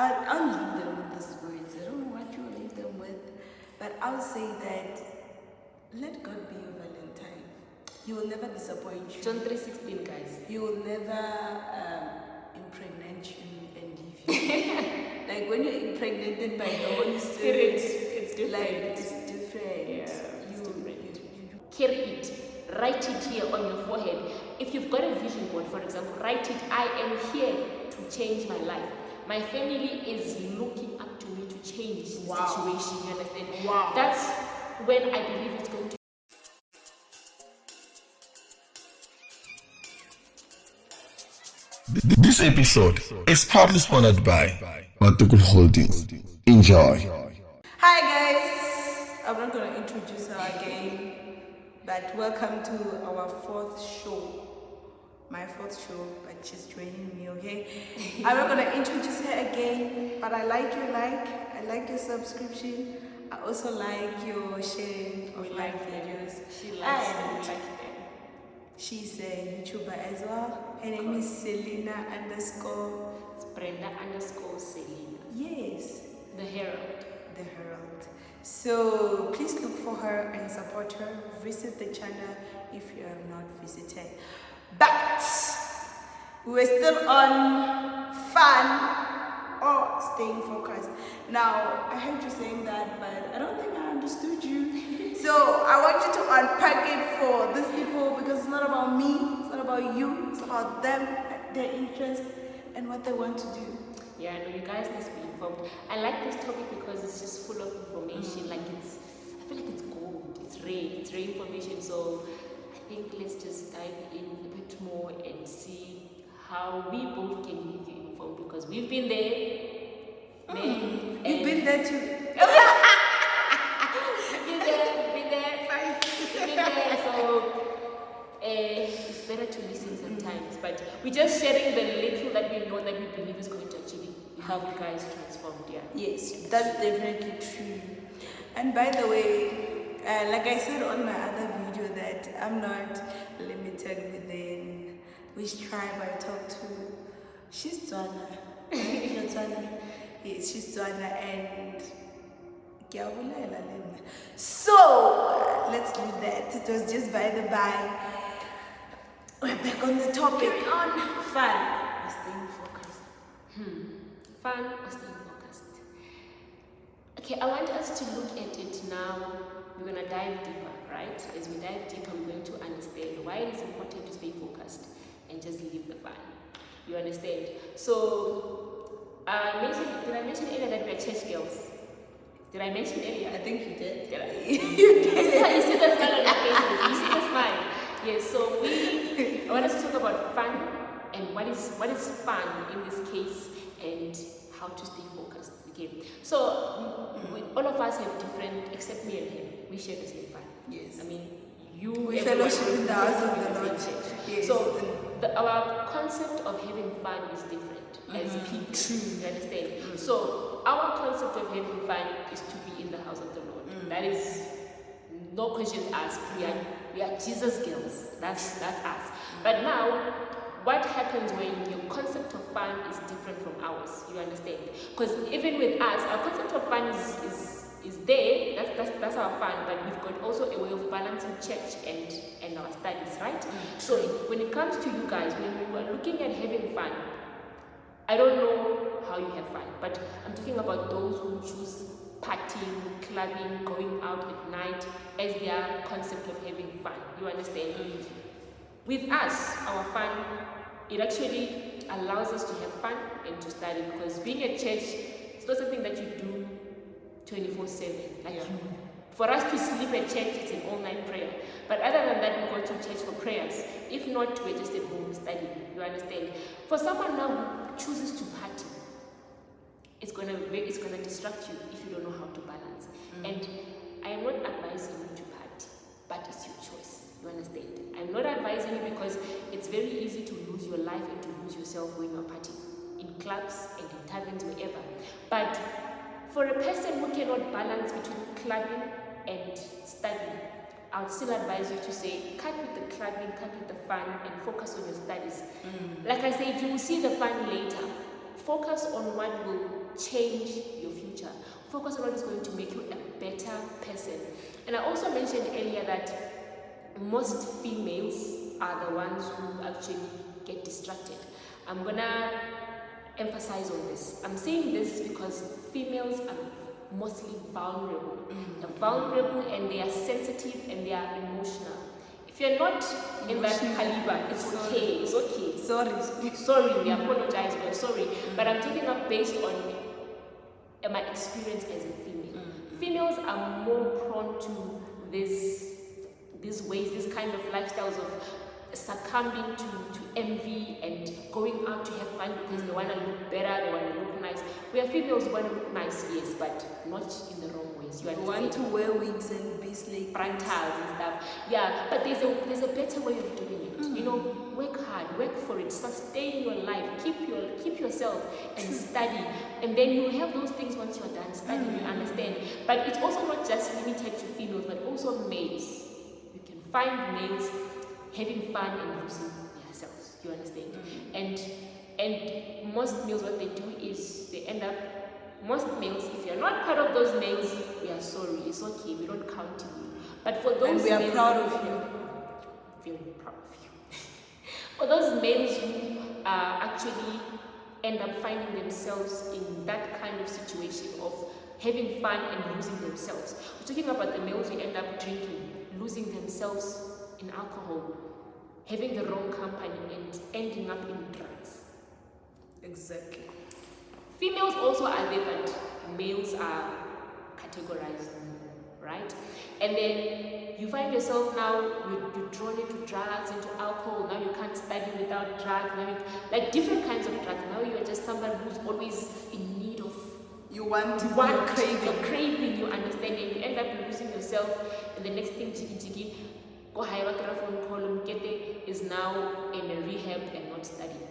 I'll leave them with these words. I don't know what you'll leave them with, but I'll say that let God be your Valentine. He will never disappoint you. John 3:16, guys. He will never impregnate you and leave you. Like when you're impregnated by the Holy Spirit, it's different. Like it's different. Yeah, it's different. Carry it. Write it here on your forehead. If you've got a vision board, for example, write it. I am here to change my life. My family is looking up to me to change the situation. You understand? Wow. That's when I believe it's going to. This episode is partly sponsored by Matukul Holdings. Enjoy. Hi guys, I'm not going to introduce her again, but welcome to our fourth show. My fourth show, but she's joining me, okay? I'm not going to introduce her again, but I like your subscription. I also like your sharing of my videos. She likes And them. she's a YouTuber as well. Her name is Selena _ It's Brenda_Selena. yes, The Herald. the Herald. So please look for her and support her. Visit the channel if you have not visited. But we're still on fun or staying focused. Now I heard you saying that, but I don't think I understood you. So I want you to unpack it for these people, because it's not about me, it's not about you, it's about them, their interest, and what they want to do. Yeah, I know you guys must be informed. I like this topic because it's just full of information. Like I feel like it's gold. It's rare information. So I think let's just dive in a bit more and see how we both can leave you informed, because we've been there. You've been there too. We've been there. So it's better to listen sometimes. But we're just sharing the little that we know that we believe is going to actually help you guys transformed. Yeah. Yes, that's definitely true. And by the way, like I said on my other video, that I'm not limited within which tribe I talk to. She's Tswana. You're Tswana. Yes, she's Tswana, and so let's leave that. It was just by the by. We're back on the topic. Carry on. Fun. We're staying focused. Fun or staying focused? Okay, I want us to look at it now. We're going to dive deeper, right? As we dive deeper, we're going to understand why it is important to stay focused and just leave the fun. You understand? So, did I mention earlier that we're church girls? Did I mention earlier? I think you did. Did I? You see the smile on our faces. You see the smile. Yes, so I want us to talk about fun and what is fun in this case and how to stay focused. Okay, so all of us have different, except me and him, we share the same fun. Yes. I mean, you We fellowship in the house of the Lord. Yes. So our concept of having fun is different as people. True. You understand? So our concept of having fun is to be in the house of the Lord. That is no questions asked. We are Jesus girls. That's us. But now, what happens when your concept of fun is different from ours? You understand? Because even with us, our concept of fun is there. That's our fun. But we've got also a way of balancing church and our studies, right? So when it comes to you guys, when you are looking at having fun, I don't know how you have fun, but I'm talking about those who choose partying, clubbing, going out at night as their concept of having fun. You understand? With us, our fun, it actually allows us to have fun and to study, because being at church, it's not something that you do 24/7. For us to sleep at church, it's an all-night prayer. But other than that, we go to church for prayers. If not, we're just at home studying. You understand? For someone now who chooses to party, it's gonna distract you if you don't know how to balance. And I am not advising you to party, but it's your choice. You understand? I'm not advising you because it's very easy to lose your life and to lose yourself when you're partying in clubs and in taverns, wherever. But for a person who cannot balance between clubbing and studying, I would still advise you to say, cut with the clubbing, cut with the fun, and focus on your studies. Like I said, you will see the fun later. Focus on what will change your future. Focus on what is going to make you a better person. And I also mentioned earlier that most females are the ones who actually get distracted. I'm gonna emphasize on this. I'm saying this because females are mostly vulnerable. They're vulnerable and they are sensitive and they are emotional. If you're not in that caliber, it's okay. It's okay. Sorry, we apologize, we're sorry. But I'm taking up based on my experience as a female. Females are more prone to these ways, this kind of lifestyles of succumbing to envy and going out to have fun because they want to look better, they want to look nice. We are females who want to look nice, yes, but not in the wrong ways. You want to wear wigs and be slave frontals and stuff. Yeah, but there's a better way of doing it. You know, work hard, work for it, sustain your life, keep yourself and study. And then you have those things once you're done studying, you understand. But it's also not just limited to females, but also males. You can find males having fun and losing themselves, you understand? And most males, what they do is they end up, most males, if you're not part of those males, we are sorry, it's okay, we don't count you. But for those and we are males, proud of you. Very proud of you. For those males who actually end up finding themselves in that kind of situation of having fun and losing themselves. We're talking about the males who end up drinking, losing themselves in alcohol, having the wrong company and ending up in drugs. Exactly. Females also are there, but males are categorized, right? And then you find yourself now, you're drawn into drugs, into alcohol. Now you can't study without drugs. Now like different kinds of drugs. Now you're just somebody who's always in need of. You want you're craving, you understand, and you end up losing yourself. And the next thing, jiggy, go hire a phone call, is now in a rehab and not studying.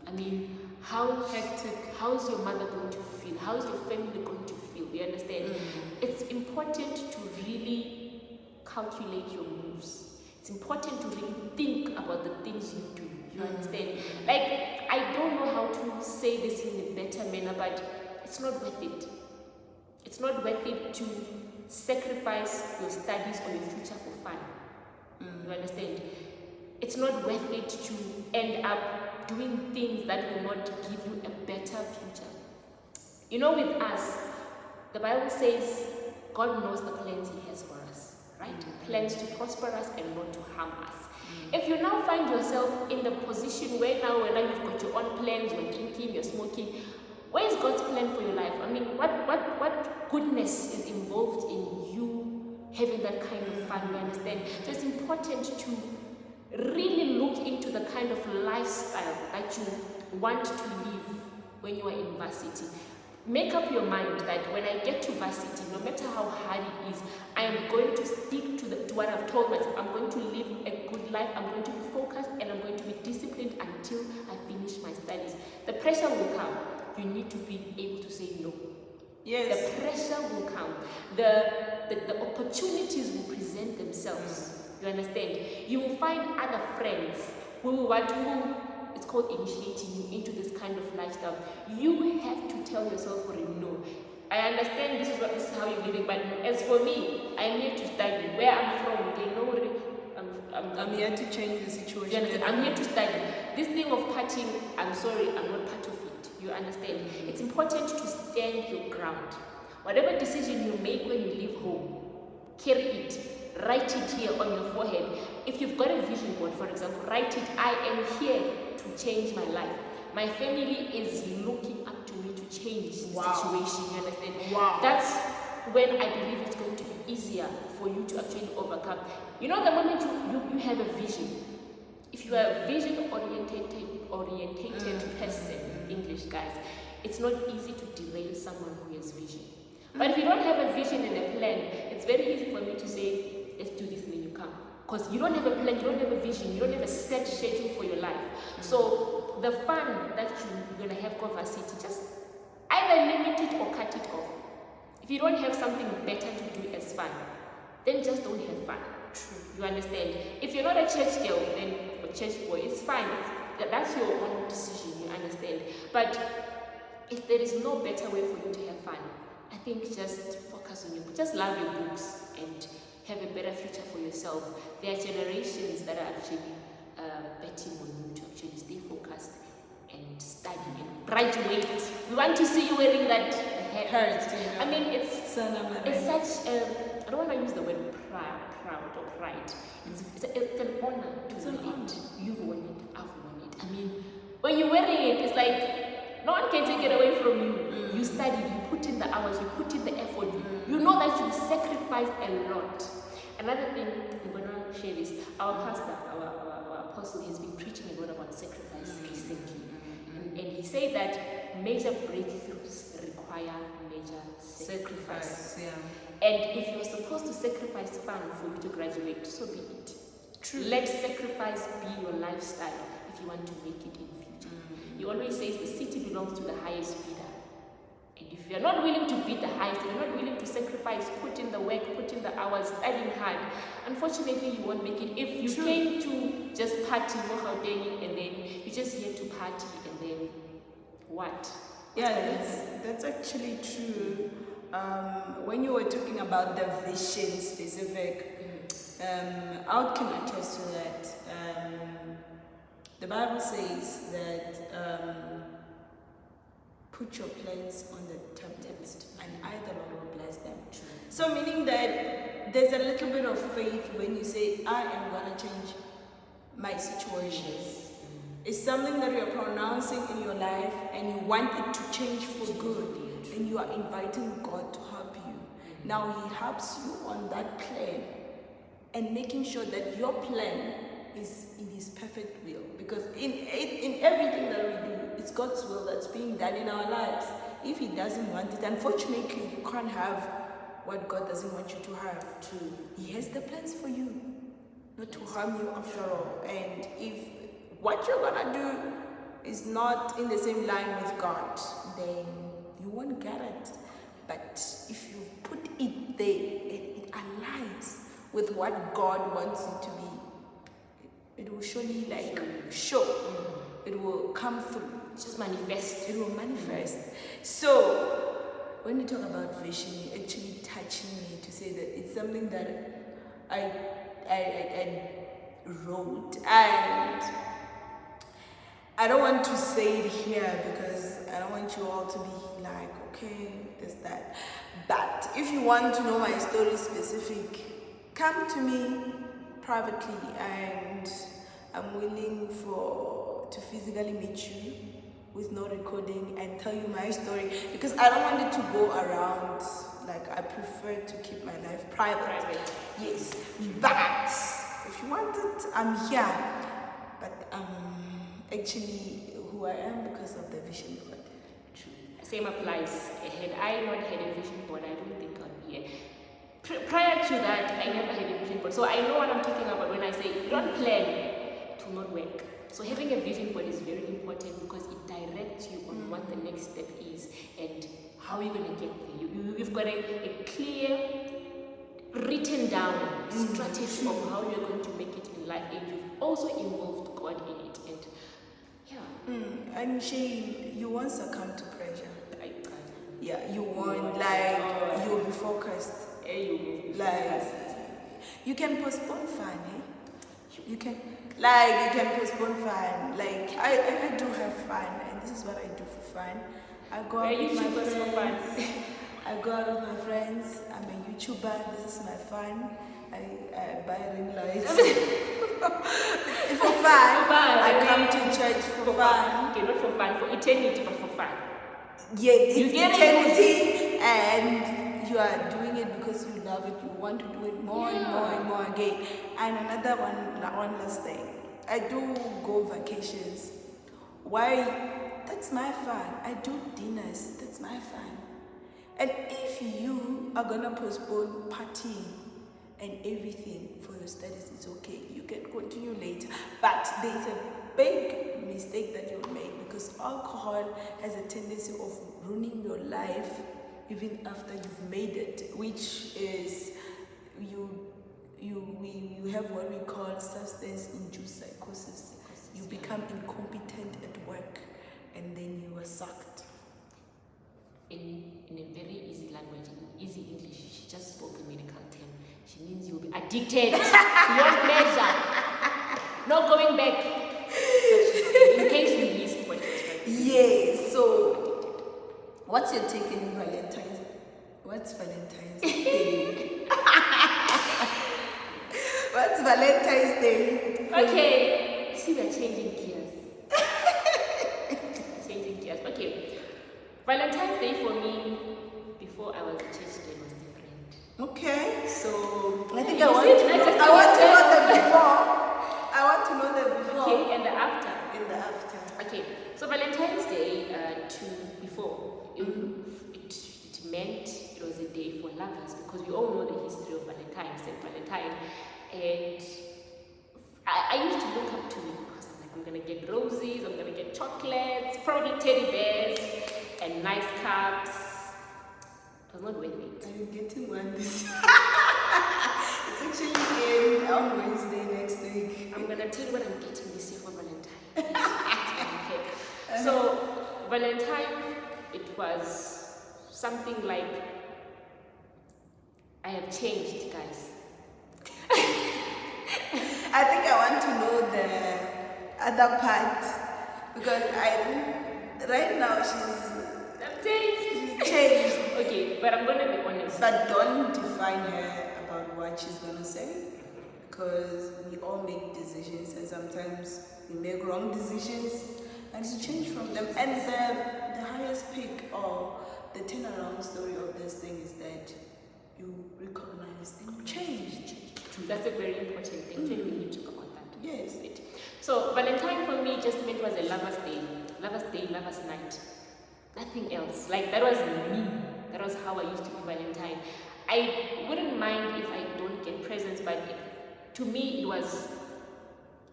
I mean, how hectic, how's your mother going to feel? How's your family going to feel? You understand? It's important to really calculate your moves. It's important to really think about the things you do. You understand? Like, I don't know how to say this in a better manner, but it's not worth it. It's not worth it to sacrifice your studies or your future for fun. You understand? It's not worth it to end up doing things that will not give you a better future. You know, with us, the Bible says God knows the plans He has for us, right? Plans to prosper us and not to harm us. If you now find yourself in the position where now you've got your own plans, you're drinking, you're smoking, where is God's plan for your life? I mean, what goodness is involved in you having that kind of fun, you understand? So it's important to really look into the kind of lifestyle that you want to live when you are in varsity. Make up your mind that when I get to varsity, no matter how hard it is, I am going to stick to what I've told myself. I'm going to live a good life, I'm going to be focused, and I'm going to be disciplined until I finish my studies. The pressure will come. You need to be able to say no. Yes. The pressure will come. The opportunities will present themselves. You understand? You will find other friends who will want to, it's called initiating you into this kind of lifestyle. You have to tell yourself for a no. I understand this is how you're living, but as for me, I'm here to study. Where I'm from, they know I'm here to change the situation. You understand? I'm here to study. This thing of partying, I'm sorry, I'm not part of it. You understand? It's important to stand your ground. Whatever decision you make when you leave home, carry it. Write it here on your forehead. If you've got a vision board, for example, write it, I am here to change my life. My family is looking up to me to change the situation, you understand? That's when I believe it's going to be easier for you to actually overcome. You know, the moment you have a vision, if you are a vision-orientated person, English guys, it's not easy to derail someone who has vision. But if you don't have a vision and a plan, it's very easy for me to say, let's do this and then you come. Because you don't have a plan, you don't have a vision, you don't have a set schedule for your life. So the fun that you're going to have for varsity, just either limit it or cut it off. If you don't have something better to do as fun, then just don't have fun. True. You understand? If you're not a church girl then or church boy, it's fine. That's your own decision, you understand? But if there is no better way for you to have fun, I think just focus on just love your books and have a better future for yourself. There are generations that are actually betting on you to actually stay focused and study and graduate. We want to see you wearing that hat. I mean, it's such a, I don't want to use the word proud or pride. It's an honor to win it. You've won it, I've won it. I mean, when you're wearing it, it's like no one can take it away from you. You studied, you put in the hours, you put in the effort. You know that you sacrificed a lot. Another thing, I'm going to share this. Our pastor, our apostle, has been preaching a lot about sacrifice recently. And he said that major breakthroughs require major sacrifice. And if you're supposed to sacrifice fun for you to graduate, so be it. True. Let sacrifice be your lifestyle if you want to make it in future. He always says the city belongs to the highest bidder. And if you're not willing to bid the highest, if you're not willing to sacrifice, put in the work, put in the hours, studying hard, unfortunately you won't make it. If you came to just party, and then you're just here to party, and then what? Yeah, that's actually true. When you were talking about the vision specific, I can attest to that. The Bible says that put your plans on the tablet and I, the Lord, will bless them. So meaning that there's a little bit of faith when you say, I am going to change my situation. It's something that you're pronouncing in your life and you want it to change for good. And you are inviting God to help you. Now He helps you on that plan and making sure that your plan is in His perfect will. Because in everything that we do, it's God's will that's being done in our lives. If He doesn't want it, unfortunately, you can't have what God doesn't want you to have. He has the plans for you, not to harm you after all. And if what you're gonna do is not in the same line with God, then you won't get it. But if you put it there and it aligns with what God wants it to be, it will surely show. It will come through. Just manifest. It will manifest. So when you talk about vision, you're actually touching me to say that it's something that I wrote, and I don't want to say it here because I don't want you all to be like, okay, this, that. But if you want to know my story specific, come to me privately and I'm willing to physically meet you with no recording and tell you my story, because I don't want it to go around. Like, I prefer to keep my life private. Yes, but if you want it, I'm here. But actually who I am because of the vision board. True. Same applies. Had I not had a vision board, I don't think I'd be here. Prior to that, I never had a vision board. So I know what I'm talking about when I say don't plan to not work. So having a vision board is very important because it directs you on what the next step is and how you're going to get there. You've got a clear, written down strategy of how you're going to make it in life, and you've also involved God in it. And yeah. And Shane, you won't succumb to pressure. Yeah, you won't, you'll be focused. You can postpone fun, eh? You can postpone fun. I do have fun, and this is what I do for fun. I go out with my friends. I go out with my friends. I'm a YouTuber. This is my fun. I buy ring lights. For fun. I come to church for fun. Okay, not for fun, for eternity, but for fun. Yeah, it's eternity, and you are doing it because you love it. You want to do it more and more and more again. And another one last thing. I do go vacations. Why? That's my fun. I do dinners. That's my fun. And if you are gonna postpone partying and everything for your studies, it's okay. You can continue later. But there's a big mistake that you'll make, because alcohol has a tendency of ruining your life even after you've made it, which is you have what we call substance-induced psychosis. You become incompetent at work, and then you are sucked. in a very easy language, in easy English. She just spoke a medical term. She means you'll be addicted beyond measure. No going back. So she said, in case you missed what she was trying to say. Yes. So, what's your take on Valentine's? What's Valentine's Day? What's Valentine's Day? Okay. See, we're changing gears. Changing gears. Okay. Valentine's Day for me, before I was a church girl, was different. Okay. So I think you I want see, to I just know understand. that before. I want to know that before. Okay, and the after. In the after. Okay, so Valentine's Day before, it meant it was a day for lovers, because we all know the history of Valentine, Saint Valentine, and I used to look up to it because I'm like, I'm gonna get roses, I'm gonna get chocolates, probably teddy bears, and nice cups. It was not worth it. Are you getting one this year? It's actually on Wednesday next week. I'm gonna tell you what I'm getting this year for Valentine. Okay. So Valentine, it was something like, I have changed, guys. I think I want to know the other part, because right now I've changed. she's changed. Okay, but I'm gonna be honest. But don't define her about what she's gonna say, because we all make decisions, and sometimes we make wrong decisions and you change from them. And the highest peak or the turnaround story of this thing is that you recognize and you change. That's a very important thing. We need to talk about that. Yes. Right. So Valentine for me just meant was a lover's day, lover's night. Nothing else. Like, that was me. That was how I used to be Valentine. I wouldn't mind if I don't get presents, but to me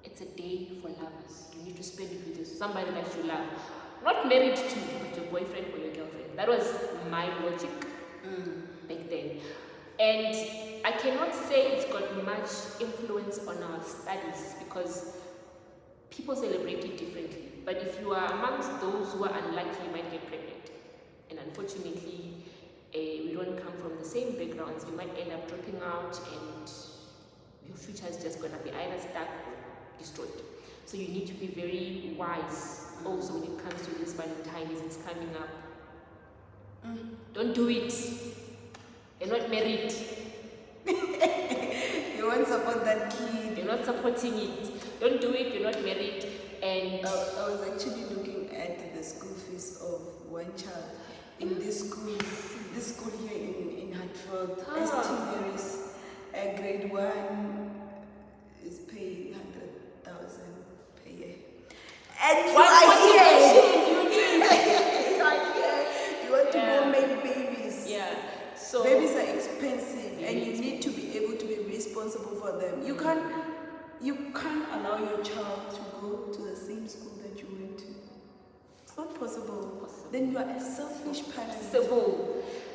it's a day for lovers. You need to spend it with somebody that you love. Not married to, but your boyfriend or your girlfriend. That was my logic back then. And I cannot say it's got much influence on our studies, because people celebrate it differently. But if you are amongst those who are unlucky, you might get pregnant. And unfortunately, we don't come from the same backgrounds. You might end up dropping out, and your future is just going to be either stuck or destroyed. So you need to be very wise also when it comes to this Valentine's. It's coming up. Don't do it. You're not married. You won't support that kid. You're not supporting it. Don't do it. You're not married. And I was actually looking at the school fees of one child in this school here in Hartford. St. Mary's, grade 1 is paying 100,000 per year. And you are here. You are here. You want to go make babies. yeah, so Babies are expensive, and you need to be able to be responsible for them. You can't allow your child to go to the same school that you went to. It's not possible. Then you are a selfish parent.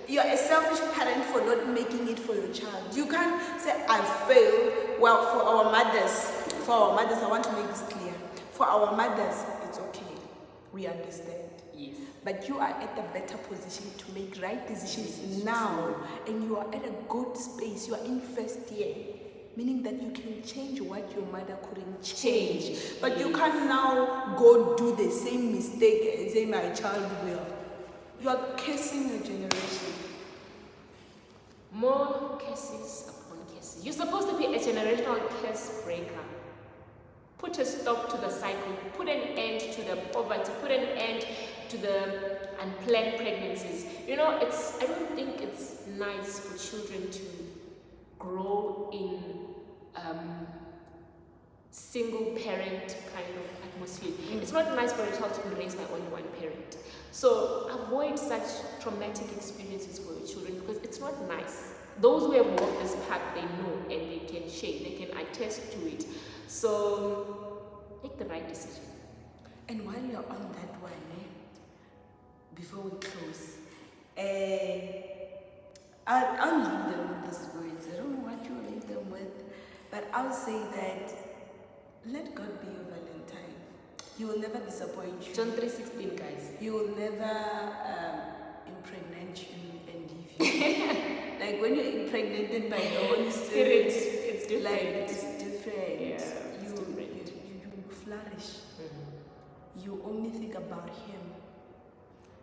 You are a selfish parent for not making it for your child. You can't say, I failed. Well, for our mothers, I want to make this clear. For our mothers, it's okay. We understand. yes. But you are at a better position to make right decisions now, and you are at a good space. You are in first year, meaning that you can change what your mother couldn't change. But you can't now go do the same mistake and say, my child will. You are cursing your generation. More cases upon cases. You're supposed to be a generational curse breaker. Put a stop to the cycle. Put an end to the poverty. Put an end to the unplanned pregnancies. You know, I don't think it's nice for children to grow in single parent kind of atmosphere. It's not nice for a child to be raised by only one parent. So avoid such traumatic experiences for your children, because it's not nice. Those who have walked this path, they know, and they can share, they can attest to it. So make the right decision. And while you're on that one, before we close, I'll leave them with these words. I don't know what you'll leave them with, but I'll say that let God be your Valentine. He will never disappoint you. John 3:16, guys. He will never impress Like when you're impregnated by the Holy Spirit, it's different. like it's different. Yeah, it's you, different. you flourish. You only think about Him.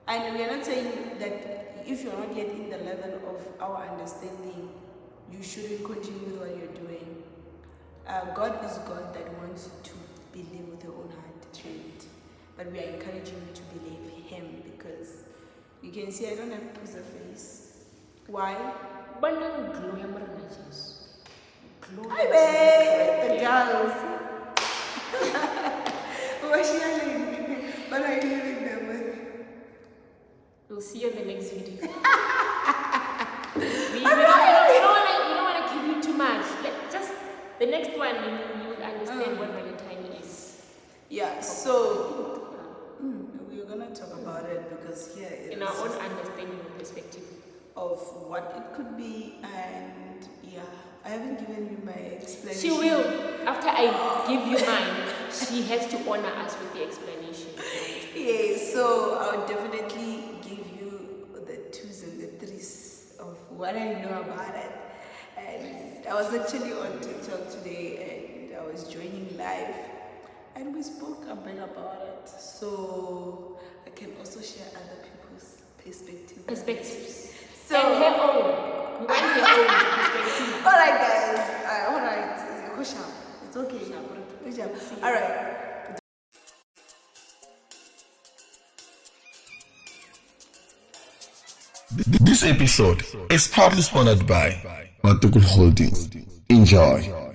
And we are not saying that if you're not yet in the level of our understanding, you shouldn't continue with what you're doing. God is God that wants you to believe with your own heart, straight. But we are encouraging you to believe Him because you can see I don't have puzza face. Why? Banang glow ya marina Jesus. Glow. Hi babe, the girls. What's she yelling? What are you yelling them with? We'll see you in the next video. we don't want to give you too much. Just the next one, you will understand what Valentine is. Yeah, so we're gonna talk about it because here it In our own understanding and perspective. of what it could be, and yeah, I haven't given you my explanation. She will. After I give you mine, she has to honor us with the explanation. Yeah, so I'll definitely give you the twos and the threes of what I know about it. And I was actually on TikTok today and I was joining live and we spoke a bit about it. So I can also share other people's Perspectives. So, and her own. We want her own perspective. alright guys, alright, it's okay. Alright. This episode is proudly sponsored by Matukul Holdings. Enjoy.